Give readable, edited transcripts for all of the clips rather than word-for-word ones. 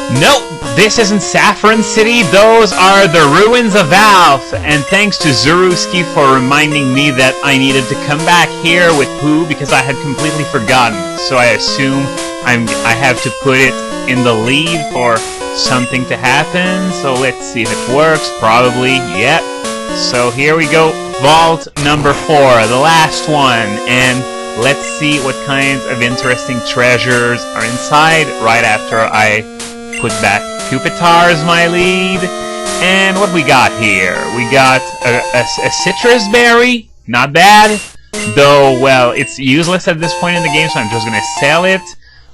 Nope, this isn't Saffron City, those are the ruins of Alf, and thanks to Zuruski for reminding me that I needed to come back here with Pooh because I had completely forgotten, so I assume I have to put it in the lead for something to happen, so let's see if it works, probably, yep. So here we go, vault number 4, the last one, and let's see what kinds of interesting treasures are inside right after I put back Pupitar's my lead. And what we got here? We got a citrus berry, not bad. Though, well, it's useless at this point in the game, so I'm just gonna sell it.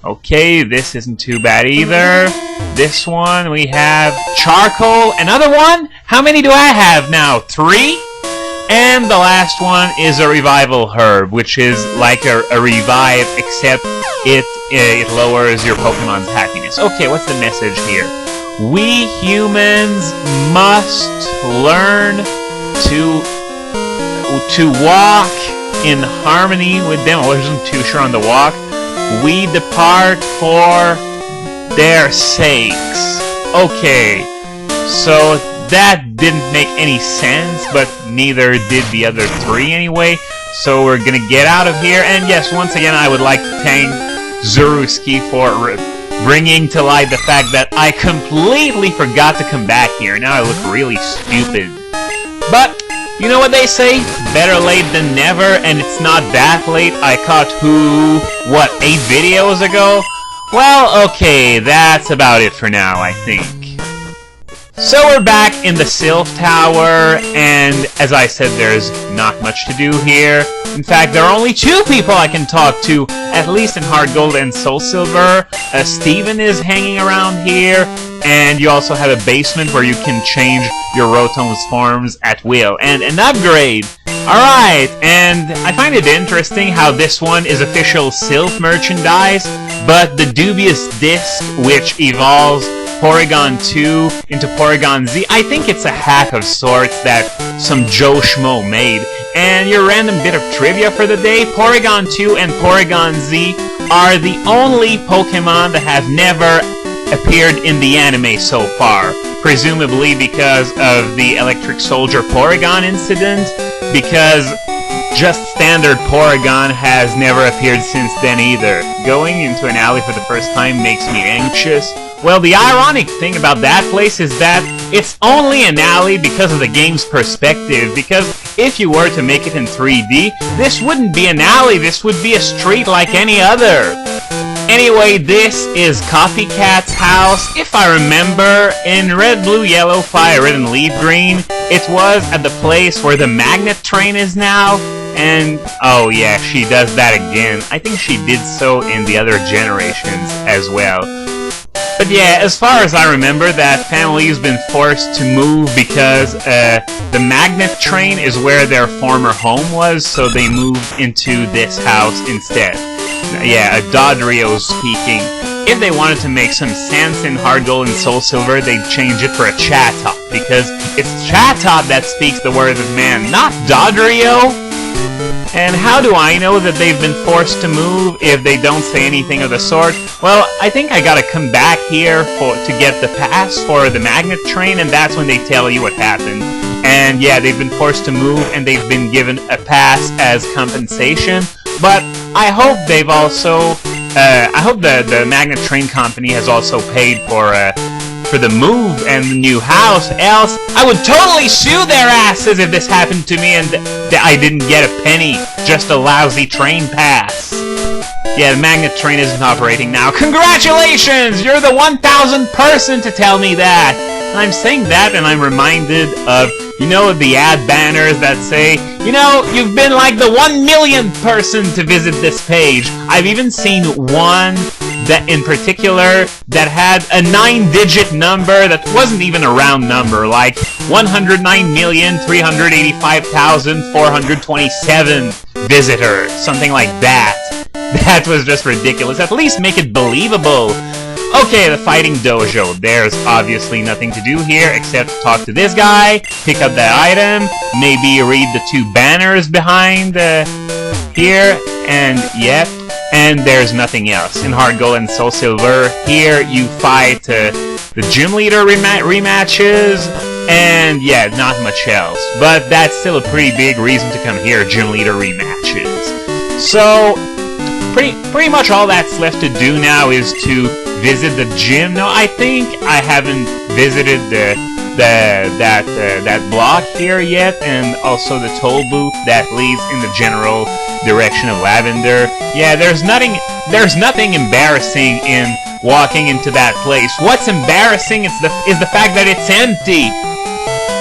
Okay, this isn't too bad either. This one, we have charcoal. Another one? How many do I have now? 3? And the last one is a revival herb, which is like a revive, except it lowers your Pokemon's happiness. Okay, what's the message here? We humans must learn to walk in harmony with them. I wasn't too sure on the walk. We depart for their sakes. Okay, so that didn't make any sense, but neither did the other 3 anyway. So we're gonna get out of here, and yes, once again, I would like to thank Zuruski for bringing to light the fact that I completely forgot to come back here. Now I look really stupid. But, you know what they say? Better late than never, and it's not that late. I caught Who, what, 8 videos ago? Well, okay, that's about it for now, I think. So we're back in the Sylph Tower, and as I said, there's not much to do here. In fact, there are only 2 people I can talk to, at least in Heart Gold and Soul Silver. Steven is hanging around here, and you also have a basement where you can change your Rotom's forms at will, and an upgrade! Alright, and I find it interesting how this one is official Sylph merchandise, but the dubious disc, which evolves Porygon 2 into Porygon Z, I think it's a hack of sorts that some Joe Schmo made. And your random bit of trivia for the day, Porygon 2 and Porygon Z are the only Pokemon that have never appeared in the anime so far. Presumably because of the Electric Soldier Porygon incident, because just standard Porygon has never appeared since then either. Going into an alley for the first time makes me anxious. Well, the ironic thing about that place is that it's only an alley because of the game's perspective, because if you were to make it in 3D, this wouldn't be an alley, this would be a street like any other. Anyway, this is Copycat's house. If I remember, in Red, Blue, Yellow, Fire Red, and Leaf Green, it was at the place where the magnet train is now. And, oh yeah, she does that again. I think she did so in the other generations as well. But yeah, as far as I remember, that family's been forced to move because the magnet train is where their former home was, so they moved into this house instead. Yeah, a Dodrio speaking. If they wanted to make some sense in Heart Gold and Soul Silver, they'd change it for a Chatot, because it's Chatot that speaks the words of man, not Dodrio. And how do I know that they've been forced to move if they don't say anything of the sort? Well, I think I gotta come back here to get the pass for the magnet train, and that's when they tell you what happened. And yeah, they've been forced to move, and they've been given a pass as compensation. But I hope they've also, I hope the magnet train company has also paid for the move and the new house, else I would totally sue their asses if this happened to me and I didn't get a penny, just a lousy train pass. Yeah, the magnet train isn't operating now. Congratulations! You're the 1,000th person to tell me that! And I'm saying that and I'm reminded of, you know, the ad banners that say, you know, you've been like the 1 millionth person to visit this page. I've even seen one that in particular that had a 9-digit number that wasn't even a round number, like 109,385,427 visitors, something like that. That was just ridiculous. At least make it believable. Okay, the fighting dojo. There's obviously nothing to do here except talk to this guy, pick up that item, maybe read the 2 banners behind here, and yep. and there's nothing else. In Heart Gold and Soul Silver, here you fight the gym leader rematches, and yeah, not much else. But that's still a pretty big reason to come here, gym leader rematches. So, pretty much all that's left to do now is to visit the gym. No, I think I haven't visited that block here yet, and also the toll booth that leads in the general direction of Lavender. Yeah, there's nothing embarrassing in walking into that place. What's embarrassing is the fact that it's empty.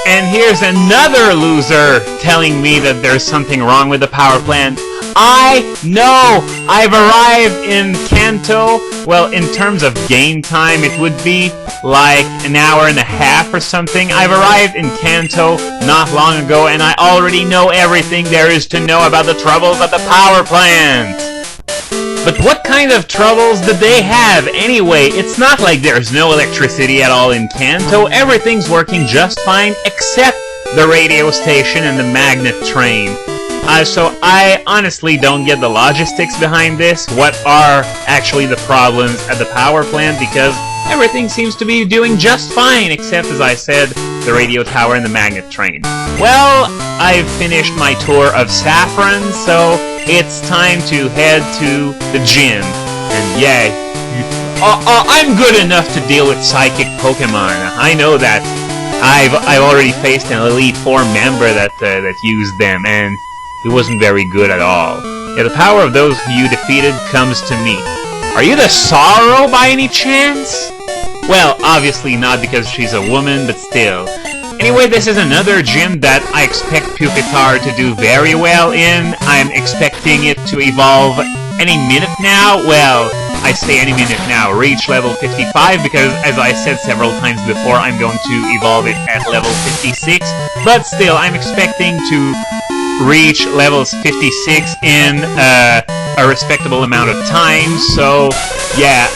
And here's another loser telling me that there's something wrong with the power plant. I know! I've arrived in Kanto. Well, in terms of game time, it would be like an hour and a half or something. I've arrived in Kanto not long ago, and I already know everything there is to know about the troubles at the power plant. But what kind of troubles did they have anyway? It's not like there's no electricity at all in Kanto. Everything's working just fine, except the radio station and the magnet train. So I honestly don't get the logistics behind this. What are actually the problems at the power plant? Because everything seems to be doing just fine, except, as I said, the radio tower and the magnet train. Well, I've finished my tour of Saffron, so it's time to head to the gym. And yeah, I'm good enough to deal with psychic Pokémon. I know that. I've already faced an Elite Four member that used them, and it wasn't very good at all. Yeah, the power of those who you defeated comes to me. Are you the Sorrow by any chance? Well, obviously not because she's a woman, but still. Anyway, this is another gym that I expect Pupitar to do very well in. I'm expecting it to evolve any minute now. Well, I say any minute now. Reach level 55 because, as I said several times before, I'm going to evolve it at level 56. But still, I'm expecting to reach levels 56 in a respectable amount of time. So, yeah.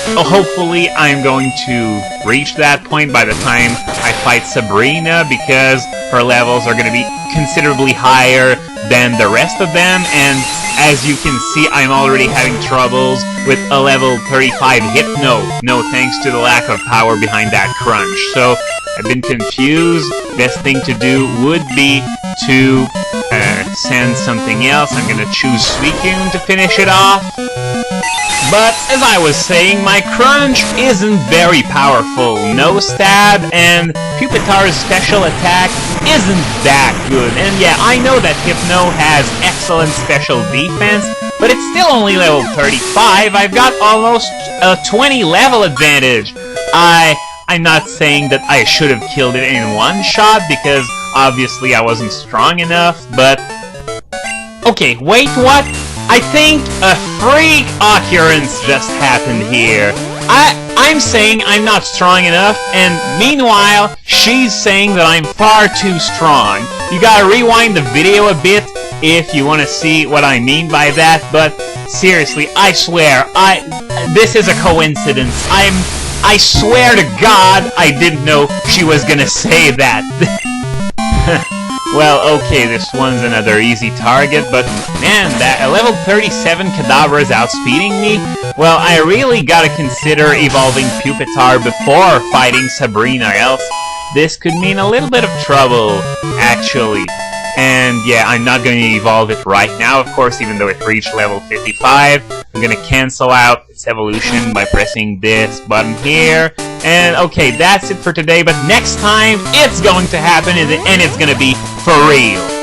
Hopefully I'm going to reach that point by the time I fight Sabrina, because her levels are going to be considerably higher than the rest of them, and as you can see, I'm already having troubles with a level 35 Hypno. No thanks to the lack of power behind that crunch. So I've been confused. Best thing to do would be to send something else. I'm going to choose Suicune to finish it off. But, as I was saying, my crunch isn't very powerful. No stab, and Pupitar's special attack isn't that good. And yeah, I know that Hypno has excellent special defense, but it's still only level 35. I've got almost a 20 level advantage. I'm not saying that I should have killed it in one shot, because obviously I wasn't strong enough, but... Okay, wait, what? I think a freak occurrence just happened here. I'm saying I'm not strong enough, and meanwhile, she's saying that I'm far too strong. You gotta rewind the video a bit if you want to see what I mean by that, but seriously, I swear, this is a coincidence. I swear to God, I didn't know she was gonna say that. Well, okay, this one's another easy target, but man, that level 37 Kadabra is outspeeding me. Well, I really gotta consider evolving Pupitar before fighting Sabrina, else this could mean a little bit of trouble, actually. And yeah, I'm not going to evolve it right now, of course, even though it reached level 55. I'm going to cancel out its evolution by pressing this button here. And okay, that's it for today, but next time it's going to happen, and it's going to be for real.